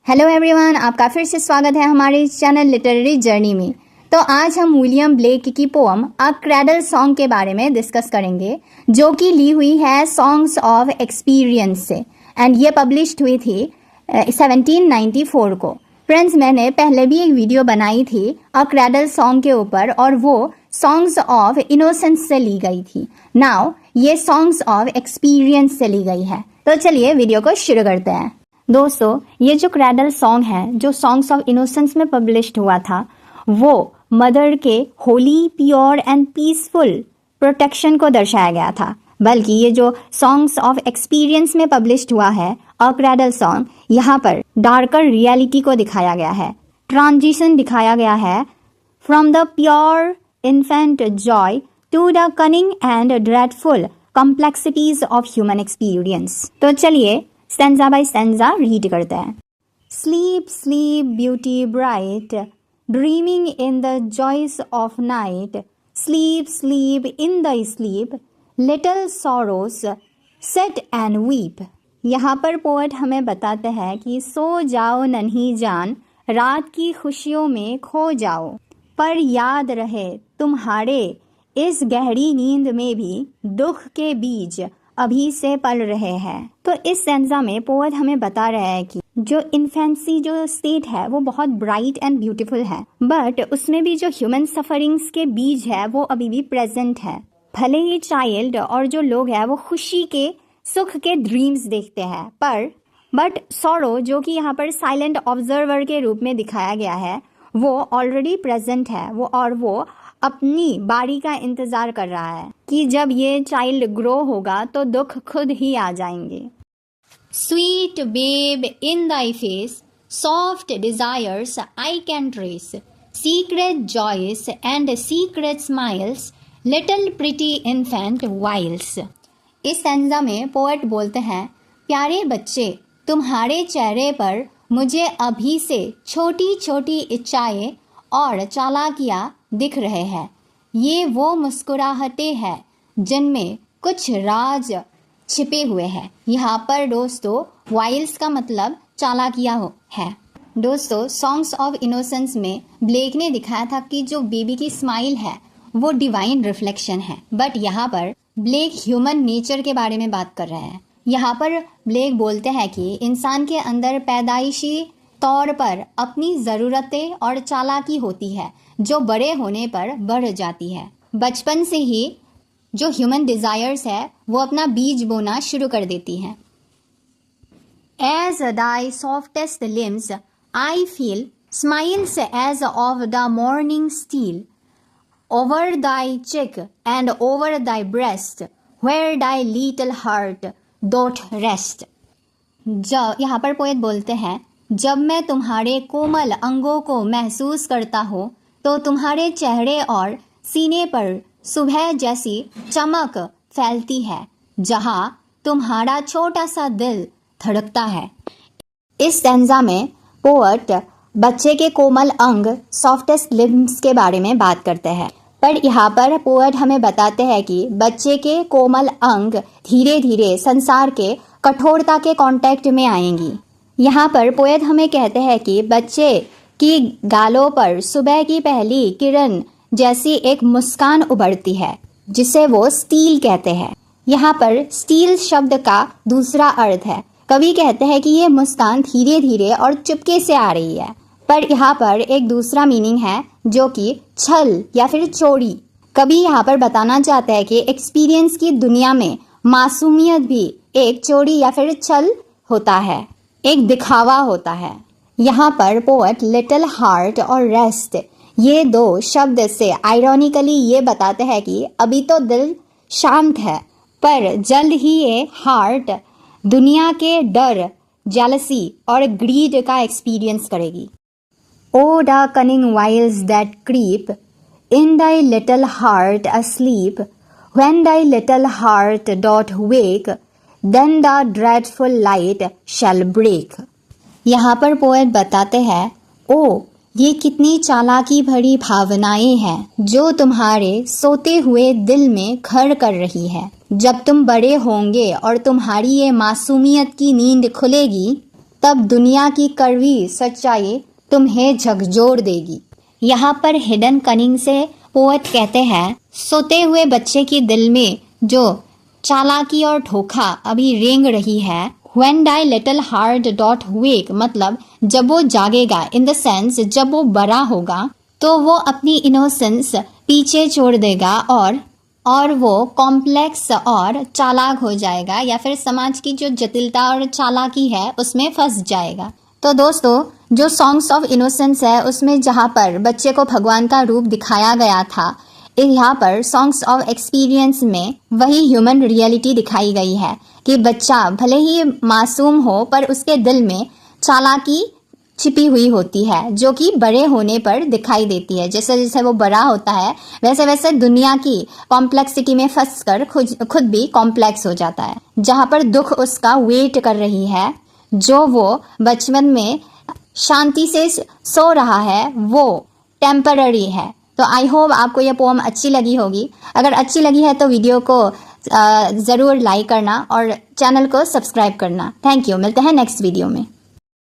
Hello everyone, आपका फिर से स्वागत है हमारे इस चैनल लिटरेरी जर्नी में। तो आज हम विलियम ब्लेक की पोअम अ क्रैडल सॉन्ग के बारे में डिस्कस करेंगे, जो कि ली हुई है सॉन्ग्स ऑफ एक्सपीरियंस से, एंड ये पब्लिश्ड हुई थी 1794 को। फ्रेंड्स, मैंने पहले भी एक वीडियो बनाई थी अ क्रैडल सॉन्ग के ऊपर, और वो सॉन्ग्स ऑफ इनोसेंस से ली गई थी। नाउ ये सॉन्ग्स ऑफ एक्सपीरियंस से ली गई है। तो चलिए वीडियो को शुरू करते हैं। दोस्तों, ये जो क्रैडल सॉन्ग है, जो सॉन्ग्स ऑफ इनोसेंस में पब्लिश्ड हुआ था, वो मदर के Holi, pure and peaceful protection को दर्शाया गया था। बल्कि ये जो सॉन्ग्स ऑफ एक्सपीरियंस में पब्लिश्ड हुआ है अ क्रैडल सॉन्ग, यहाँ पर डार्कर रियलिटी को दिखाया गया है, ट्रांजिशन दिखाया गया है from the pure infant joy to the cunning and dreadful complexities of human experience. तो चलिए स्टैंजा बाय स्टैंजा रीड करते हैं। Sleep sleep beauty bright, dreaming in the joys of night, sleep sleep in the sleep, little sorrows set and weep. यहाँ पर poet हमें बताते हैं कि सो जाओ नन्ही जान, रात की खुशियों में खो जाओ, पर याद रहे तुम्हारे इस गहरी नींद में भी दुख के बीज अभी से पल रहे हैं। तो इस स्टैंजा में पोएट हमें बता रहा है कि जो इन्फेंसी जो स्टेट है वो बहुत ब्राइट एंड ब्यूटीफुल है, बट उसमें भी जो ह्यूमन सफरिंग्स के बीज है वो अभी भी प्रेजेंट है। भले ही चाइल्ड और जो लोग हैं वो खुशी के, सुख के ड्रीम्स देखते हैं, बट सॉरो, जो कि यहाँ पर साइलेंट ऑब्जर्वर के रूप में दिखाया गया है, वो ऑलरेडी प्रेजेंट है। वो अपनी बारी का इंतजार कर रहा है कि जब ये चाइल्ड ग्रो होगा तो दुख खुद ही आ जाएंगे। Sweet babe in thy face, soft desires I can trace, secret joys and secret smiles, little pretty infant wiles. इस स्टैंजा में पोएट बोलते हैं, प्यारे बच्चे, तुम्हारे चेहरे पर मुझे अभी से छोटी छोटी इच्छाएं और चालाकियाँ दिख रहे हैं। ये वो मुस्कुराहटें हैं जिनमें कुछ राज छिपे हुए हैं। यहाँ पर दोस्तों वाइल्स का मतलब चालाकियाँ है। दोस्तों, सॉन्ग्स ऑफ इनोसेंस में ब्लेक ने दिखाया था कि जो बेबी की स्माइल है वो डिवाइन रिफ्लेक्शन है, बट यहाँ पर ब्लेक ह्यूमन नेचर के बारे में बात कर रहे हैं। यहाँ पर ब्लेक बोलते हैं कि इंसान के अंदर पैदाइशी तौर पर अपनी ज़रूरतें और चालाकी होती है, जो बड़े होने पर बढ़ जाती है। बचपन से ही जो ह्यूमन डिज़ायर्स है वो अपना बीज बोना शुरू कर देती हैं। As thy softest limbs I feel smiles as of the morning steal, over thy cheek and over thy breast, where thy little heart doth rest. यहाँ पर पोएट बोलते हैं, जब मैं तुम्हारे कोमल अंगों को महसूस करता हूँ तो तुम्हारे चेहरे और सीने पर सुबह जैसी चमक फैलती है, जहाँ तुम्हारा छोटा सा दिल धड़कता है। इस स्टैंजा में पोएट बच्चे के कोमल अंग, सॉफ्टेस्ट लिम्स के बारे में बात करते हैं, पर यहाँ पर पोएट हमें बताते हैं कि बच्चे के कोमल अंग धीरे धीरे संसार के कठोरता के कांटेक्ट में आएंगी। यहाँ पर पोएट हमें कहते हैं कि बच्चे की गालों पर सुबह की पहली किरण जैसी एक मुस्कान उभरती है, जिसे वो स्टील कहते हैं। यहाँ पर स्टील शब्द का दूसरा अर्थ है। कभी कहते हैं कि ये मुस्कान धीरे धीरे और चुपके से आ रही है, पर यहाँ पर एक दूसरा मीनिंग है जो कि छल या फिर चोरी। कभी यहाँ पर बताना चाहते हैं कि एक्सपीरियंस की दुनिया में मासूमियत भी एक चोरी या फिर छल होता है, एक दिखावा होता है। यहाँ पर पोएट लिटिल हार्ट और रेस्ट, ये दो शब्द से आयरॉनिकली ये बताते हैं कि अभी तो दिल शांत है, पर जल्द ही ये हार्ट दुनिया के डर, जेलसी और ग्रीड का एक्सपीरियंस करेगी। O the cunning wiles that creep in thy little heart asleep, when thy little heart doth wake, then the dreadful light shall break। यहाँ पर पोएट बताते हैं, ओ ये कितनी चालाकी भरी भावनाएं हैं जो तुम्हारे सोते हुए दिल में घर कर रही है। जब तुम बड़े होंगे और तुम्हारी ये मासूमियत की नींद खुलेगी, तब दुनिया की कड़वी सच्चाई तुम्हें झकझोर देगी। यहाँ पर हिडन कनिंग से पोएट कहते हैं, सोते हुए बच्चे की दिल में जो चालाकी और धोखा अभी रेंग रही है, When thy little heart dot wake, मतलब जब वो जागेगा, इन द सेंस जब वो बड़ा होगा तो वो अपनी इनोसेंस पीछे छोड़ देगा और वो कॉम्प्लेक्स और चालाक हो जाएगा, या फिर समाज की जो जटिलता और चालाकी है उसमें फंस जाएगा। तो दोस्तों, जो सॉन्ग्स ऑफ इनोसेंस है उसमें जहाँ पर बच्चे को भगवान का रूप दिखाया गया था, यहाँ पर सॉन्ग्स ऑफ एक्सपीरियंस में वही ह्यूमन रियलिटी दिखाई गई है कि बच्चा भले ही मासूम हो पर उसके दिल में चालाकी छिपी हुई होती है, जो कि बड़े होने पर दिखाई देती है। जैसे जैसे वो बड़ा होता है वैसे वैसे दुनिया की कॉम्प्लेक्सिटी में फंसकर खुद भी कॉम्प्लेक्स हो जाता है। जहाँ पर दुख उसका वेट कर रही है, जो वो बचपन में शांति से सो रहा है, वो टेम्पररी है। तो आई होप आपको यह पोम अच्छी लगी होगी। अगर अच्छी लगी है तो वीडियो को ज़रूर लाइक करना और चैनल को सब्सक्राइब करना। Thank you. मिलते हैं नेक्स्ट वीडियो में।